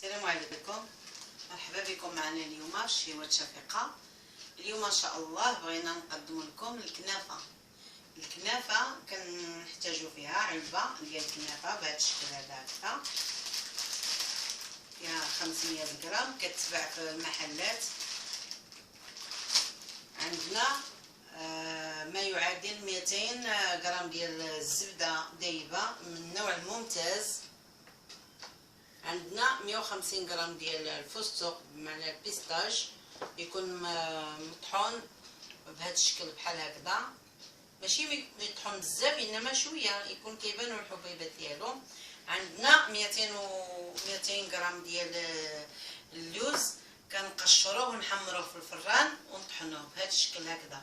السلام عليكم، مرحبا بكم معنا اليوم في شهوة شفيقة. اليوم ان شاء الله بغينا نقدم لكم الكنافة كنحتاجو فيها علبة ديال الكنافة بهذا الشكل هكذا، فيها 500 غرام، كتباع في المحلات. عندنا ما يعادل 200 غرام ديال الزبدة دايبة من النوع الممتاز. عندنا 150 غرام ديال الفستق بمعنى البيستاج، يكون مطحون بهذا الشكل بحال هكذا، ماشي يطحون بزاف انما شويه يكون كيبانوا الحبيبات ديالو. عندنا 200 غرام ديال اللوز، كنقشروه ونحمروه في الفران ونطحنوه بهذا الشكل هكذا.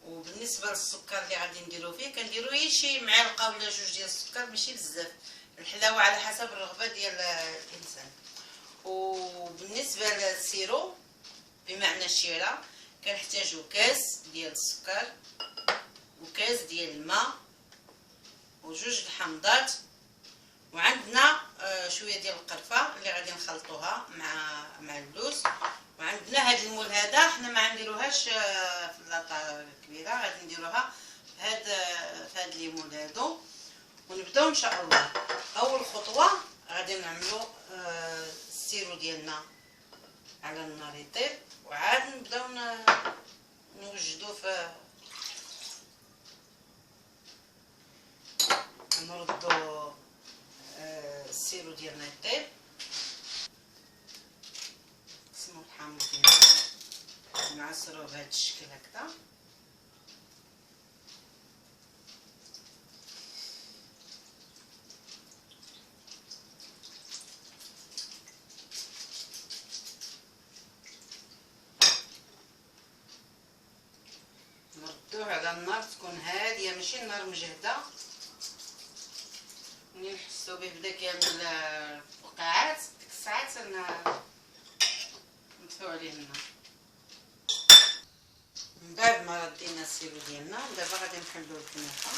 وبالنسبه للسكر اللي غادي نديرو فيه، كنديرو غير شي معلقه ولا جوج ديال السكر، ماشي بزاف، الحلاوه على حسب الرغبه ديال الانسان. وبالنسبه للسيرو بمعنى الشيره، كنحتاجو كاس ديال السكر وكاس ديال الماء وجوج الحامضات، وعندنا شويه ديال القرفه اللي غادي نخلطوها مع اللوز. وعندنا هذا المول هذا حنا ما نديروهاش في اللاطه الكبيره، غادي نديروها في هذا المول هذا. ونبداو ان شاء الله. اول خطوه غادي نعملو السيرو ديالنا على النار يطيب، وعاد نبداو نوجدو في نردو السيرو ديالنا يطيب. نقسمو الحامض ديالنا نعصروه بهذا الشكل هكذا. نردوه على النار تكون هاديه، ماشي النار مجهده. ملي نحسو به بدا كيعمل الفقاعات، ديك الساعات نطفيو عليه النار. من بعد ما ردينا السيرو ديالنا، دابا غادي نحلو الكنافه.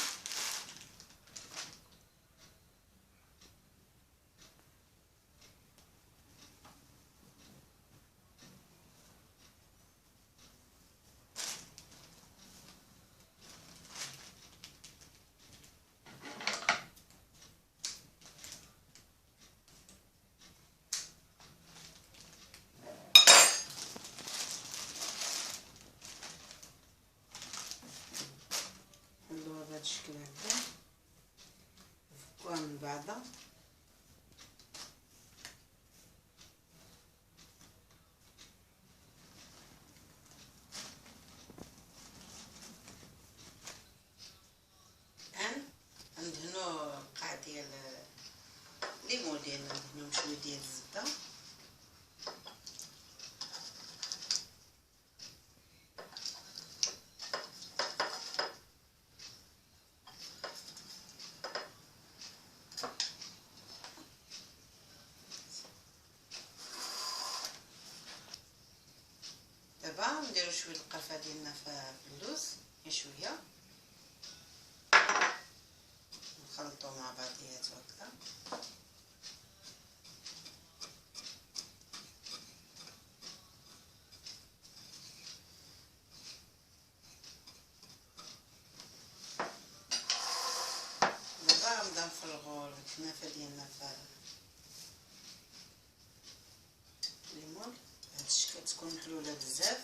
نحلوها بهذا الشكل هكذا، نفكوها من بعضها. الان ندهنو القاع ديال الليمون ديالنا، ندهنو بشويه ديال الزبده. دابا نديرو شويه القرفه ديالنا في اللوز، غير شويه، نخلطو مع بعضياتو هكذا. دابا غنبدا نفرغو الكنافه ديالنا في الليمون بهذا الشكل، تكون محلوله بزاف.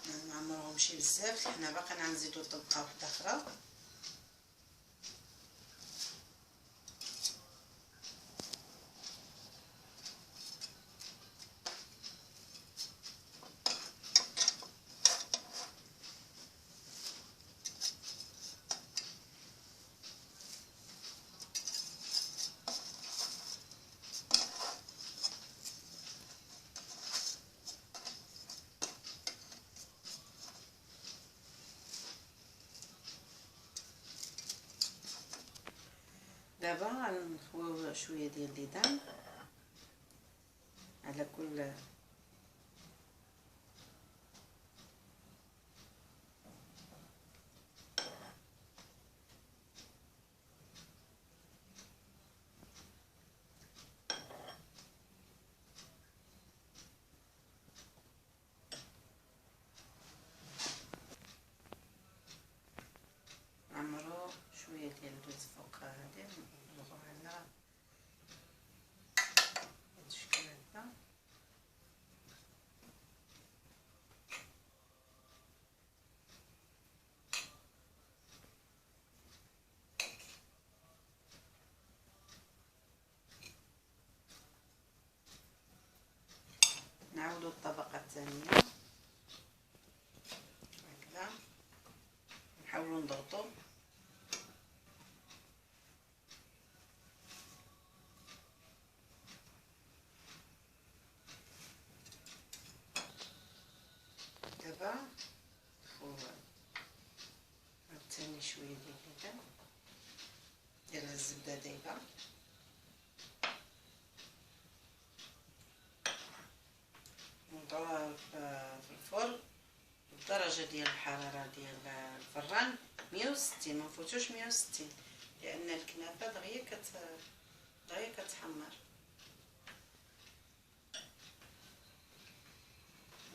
ما نعمروهمش بزاف، حنا باقي غنزيدو طبقه واحده اخرى. دابا غنخويو شويه ديال الليدان على كل شويه ديال اللوز فوق هادي نضربوها على هاد الشكل هكا. نعاودو الطبقه الثانيه هكذا، نحاولو نضغطو دابا. عاوتاني شويه ديال الزبده دايبه، نضربوها في الفرن بالدرجه ديال الحراره ديال الفران 160، ما نفوتوش 160، لان الكنافه دغيا كتحمر.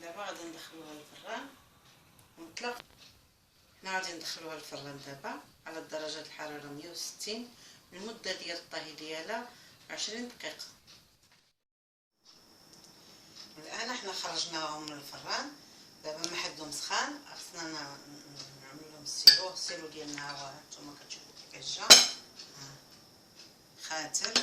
دابا غادي ندخلوها للفران ونطلق. حنا غادي ندخلوها للفران دابا على درجه الحراره 160، المده ديال الطهي ديالها 20 دقيقه. الان حنا خرجناهم من الفران، دابا محدهم سخان، خصنا نعملو لهم السيرو ديالنا. ها هو نتوما كتشوفوا كيفاش جا خاتر.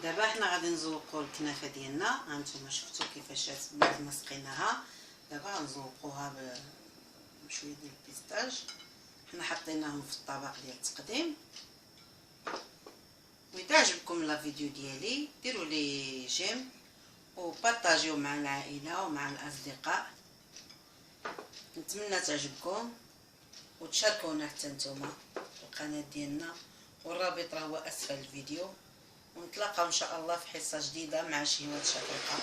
دابا حنا غادي نزوقوا الكنافه ديالنا. هانتوما شفتوا كيفاش بعد ما سقيناها، دابا غنزوقوها بشويه ديال البيستاج. حنا حطيناهم في الطبق ديال التقديم. واذا عجبكم لا فيديو ديالي ديروا لي جيم وبارطاجيو مع العائله ومع الاصدقاء. نتمنى تعجبكم وتشاركونا حتى نتوما القناه ديالنا، والرابط راه هو اسفل الفيديو. ونتلاقاو ان شاء الله في حصه جديده مع شهوات شقيقه.